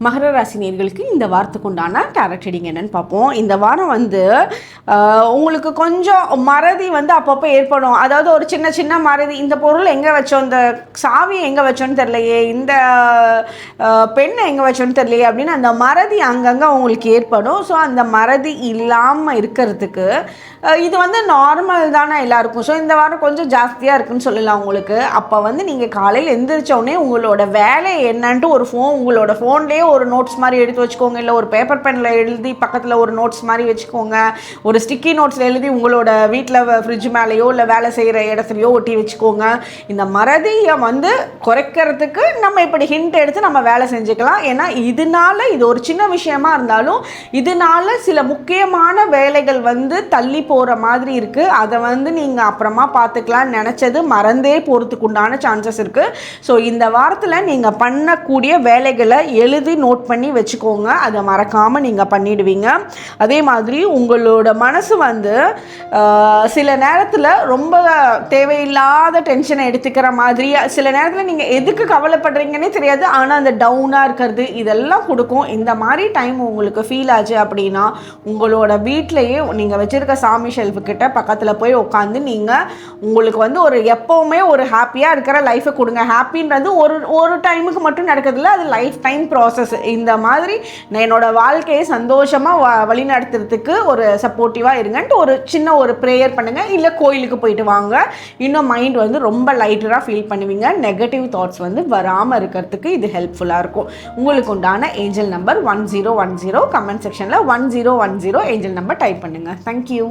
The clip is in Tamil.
மகர ராசி நேயர்களுக்கு இந்த வாரத்துக்கு உண்டான டாரட் ரீடிங் என்னன்னு பார்ப்போம். இந்த வாரம் உங்களுக்கு கொஞ்சம் மறதி அப்பப்போ ஏற்படும். அதாவது ஒரு சின்ன சின்ன மறதி, இந்த பொருள் எங்கே வச்சோம், இந்த சாவி எங்கே வச்சோன்னு தெரியலையே, இந்த பெண்ணை எங்கே வச்சோன்னு தெரியலையே அப்படின்னு அந்த மறதி அங்கங்கே உங்களுக்கு ஏற்படும். ஸோ அந்த மறதி இல்லாமல் இருக்கிறதுக்கு இது நார்மல் தானே எல்லாருக்கும். ஸோ இந்த வாரம் கொஞ்சம் ஜாஸ்தியாக இருக்குன்னு சொல்லலாம் உங்களுக்கு. அப்போ நீங்கள் காலையில் எந்திரிச்சோடனே உங்களோட வேலை என்னன்ட்டு உங்களோட ஃபோன்லேயே ஒரு நோட்ஸ் மாதிரி எடுத்து வச்சுக்கோங்க. இல்லை ஒரு பேப்பர் பெனில் எழுதி பக்கத்தில் ஒரு நோட்ஸ் மாதிரி வச்சுக்கோங்க. ஒரு ஸ்டிக்கி நோட்ஸில் எழுதி உங்களோட வீட்டில் ஃப்ரிட்ஜ் மேலேயோ இல்லை வேலை செய்கிற இடத்துலையோ ஒட்டி வச்சுக்கோங்க. இந்த மறதியை குறைக்கிறதுக்கு நம்ம இப்படி ஹிண்ட் எடுத்து நம்ம வேலை செஞ்சுக்கலாம். ஏன்னா இது ஒரு சின்ன விஷயமா இருந்தாலும் இதனால சில முக்கியமான வேலைகள் தள்ளி போகிற மாதிரி இருக்குது. அதை நீங்கள் அப்புறமா பார்த்துக்கலாம் நினச்சது மறந்தே போகிறதுக்கு உண்டான சான்சஸ் இருக்குது. ஸோ இந்த வாரத்தில் நீங்கள் பண்ணக்கூடிய வேலைகளை எழுதி நோட் பண்ணி வச்சுக்கோங்க. அதை மறக்காமல் நீங்கள் பண்ணிடுவீங்க. அதே மாதிரி உங்களோட மனசு சில நேரத்தில் ரொம்ப தேவையில்லாத டென்ஷனை எடுத்துக்கிற மாதிரி, சில நேரத்தில் நீங்கள் எதுக்கு கவலைப்படுறீங்கன்னே தெரியாது, ஆனால் அந்த டவுனாக இருக்கிறது இதெல்லாம் கொடுக்கும். இந்த மாதிரி டைம் உங்களுக்கு ஃபீல் ஆச்சு அப்படின்னா உங்களோட வீட்டிலையே நீங்கள் வச்சுருக்க சாமி ஷெல்ஃபு கிட்ட பக்கத்தில் போய் உட்காந்து நீங்கள் உங்களுக்கு ஒரு எப்போவுமே ஒரு ஹாப்பியாக இருக்கிற லைஃப்பை கொடுங்க. ஹாப்பின்றது ஒரு டைமுக்கு மட்டும் நடக்கிறதில்ல, அது லைஃப் டைம் ப்ராசஸ். இந்த மாதிரி நான் என்னோடய வாழ்க்கையை சந்தோஷமாக வழிநடத்துறதுக்கு ஒரு சப்போர்ட்டிவாக இருங்கன்ட்டு ஒரு சின்ன ஒரு ப்ரேயர் பண்ணுங்கள். இல்லை கோயிலுக்கு போயிட்டு வாங்க. இன்னும் மைண்ட் ரொம்ப லைட்டராக ஃபீல் பண்ணுவீங்க. நெகட்டிவ் தாட்ஸ் வராமல் இருக்கிறதுக்கு இது ஹெல்ப்ஃபுல்லாக இருக்கும். உங்களுக்கு உண்டான ஏஞ்சல் நம்பர் 1010. கமெண்ட் செக்ஷனில் 1010 ஏஞ்சல் நம்பர் டைப் பண்ணுங்கள். தேங்க்யூ.